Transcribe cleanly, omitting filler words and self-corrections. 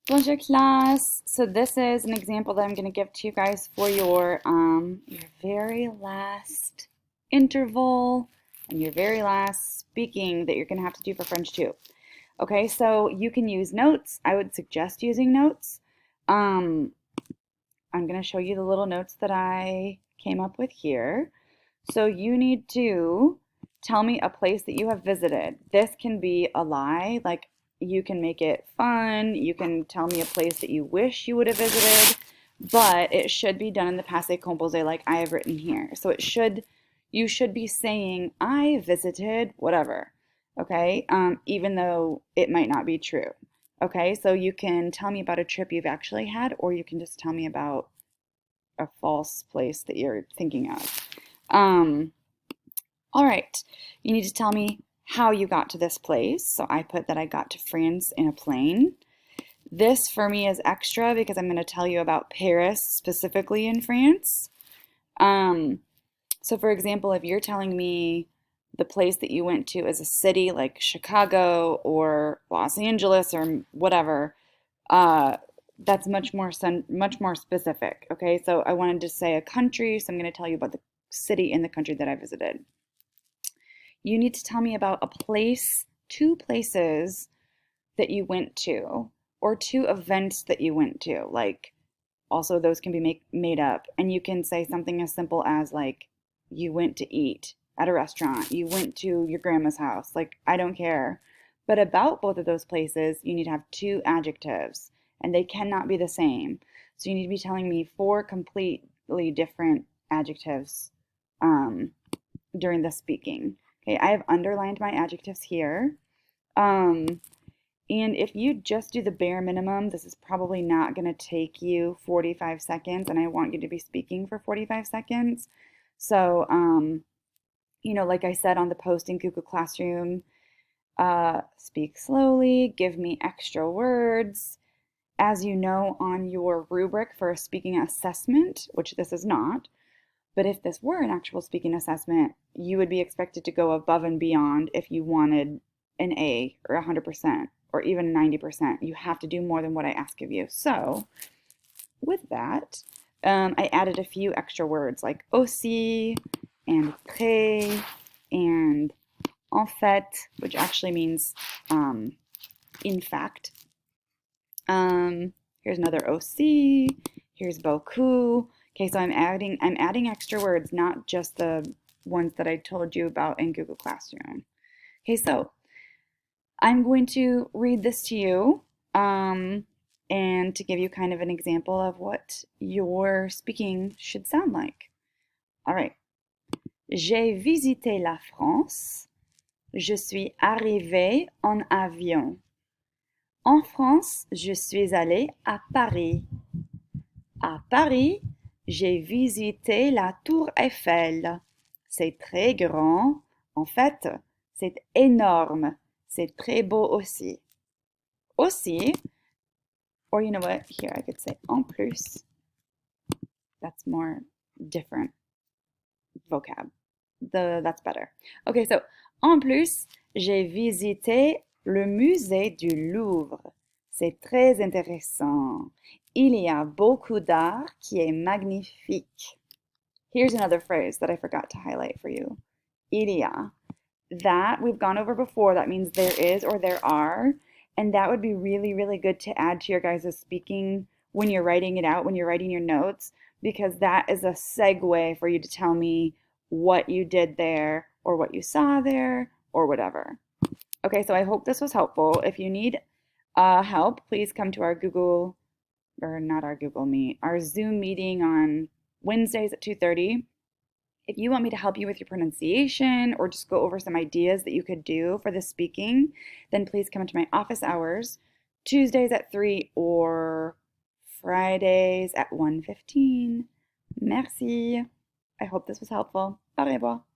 Bonjour class. So this is an example that I'm going to give to you guys for your very last interval and your very last speaking that you're going to have to do for French 2. Okay, so you can use notes. I would suggest using notes. Um, I'm going to show you the little notes that I came up with here. So you need to tell me a place that you have visited. This can be a lie, like you can make it fun. You can tell me a place that you wish you would have visited, but it should be done in the passé composé like I have written here. So you should be saying, I visited whatever, okay? Even though it might not be true. Okay, so you can tell me about a trip you've actually had, or you can just tell me about a false place that you're thinking of. Um, all right, you need to tell me how you got to this place. So I put that I got to France in a plane. This for me is extra because I'm going to tell you about Paris specifically in France. Um, so for example, if you're telling me the place that you went to is a city like Chicago or Los Angeles or whatever, uh, that's much more specific. Okay, so I wanted to say a country, so I'm going to tell you about the city in the country that I visited. You need to tell me about a place, two places that you went to, or two events that you went to. Like, also, those can be made up. And you can say something as simple as, like, you went to eat at a restaurant, you went to your grandma's house. Like, I don't care. But about both of those places, you need to have two adjectives, and they cannot be the same. So you need to be telling me four completely different adjectives um, during the speaking. Okay, I have underlined my adjectives here. Um, and if you just do the bare minimum, this is probably not going to take you 45 seconds, and I want you to be speaking for 45 seconds. So, like I said on the post in Google Classroom, speak slowly, give me extra words. As you know, on your rubric for a speaking assessment, which this is not, but if this were an actual speaking assessment, you would be expected to go above and beyond if you wanted an A or 100% or even 90%. You have to do more than what I ask of you. So, with that, I added a few extra words like aussi and près and en fait, which actually means in fact. Here's another aussi. Here's beaucoup. Okay, so I'm adding extra words, not just the ones that I told you about in Google Classroom. Okay, so I'm going to read this to you, and to give you kind of an example of what your speaking should sound like. All right. J'ai visité la France. Je suis arrivée en avion. En France, je suis allée à Paris. À Paris, j'ai visité la tour Eiffel. C'est très grand. En fait, c'est énorme. C'est très beau aussi. Aussi, or you know what? Here I could say en plus. That's more different vocab. That's better. Okay, so en plus, j'ai visité le musée du Louvre. C'est très intéressant. Il y a beaucoup d'art qui est magnifique. Here's another phrase that I forgot to highlight for you. Il y a. That we've gone over before. That means there is or there are. And that would be really, really good to add to your guys' speaking when you're writing it out, when you're writing your notes, because that is a segue for you to tell me what you did there or what you saw there or whatever. Okay, so I hope this was helpful. If you need help, please come to our not our Google Meet, our Zoom meeting on Wednesdays at 2:30. If you want me to help you with your pronunciation or just go over some ideas that you could do for the speaking, then please come into my office hours, Tuesdays at 3 or Fridays at 1:15. Merci. I hope this was helpful. Au revoir.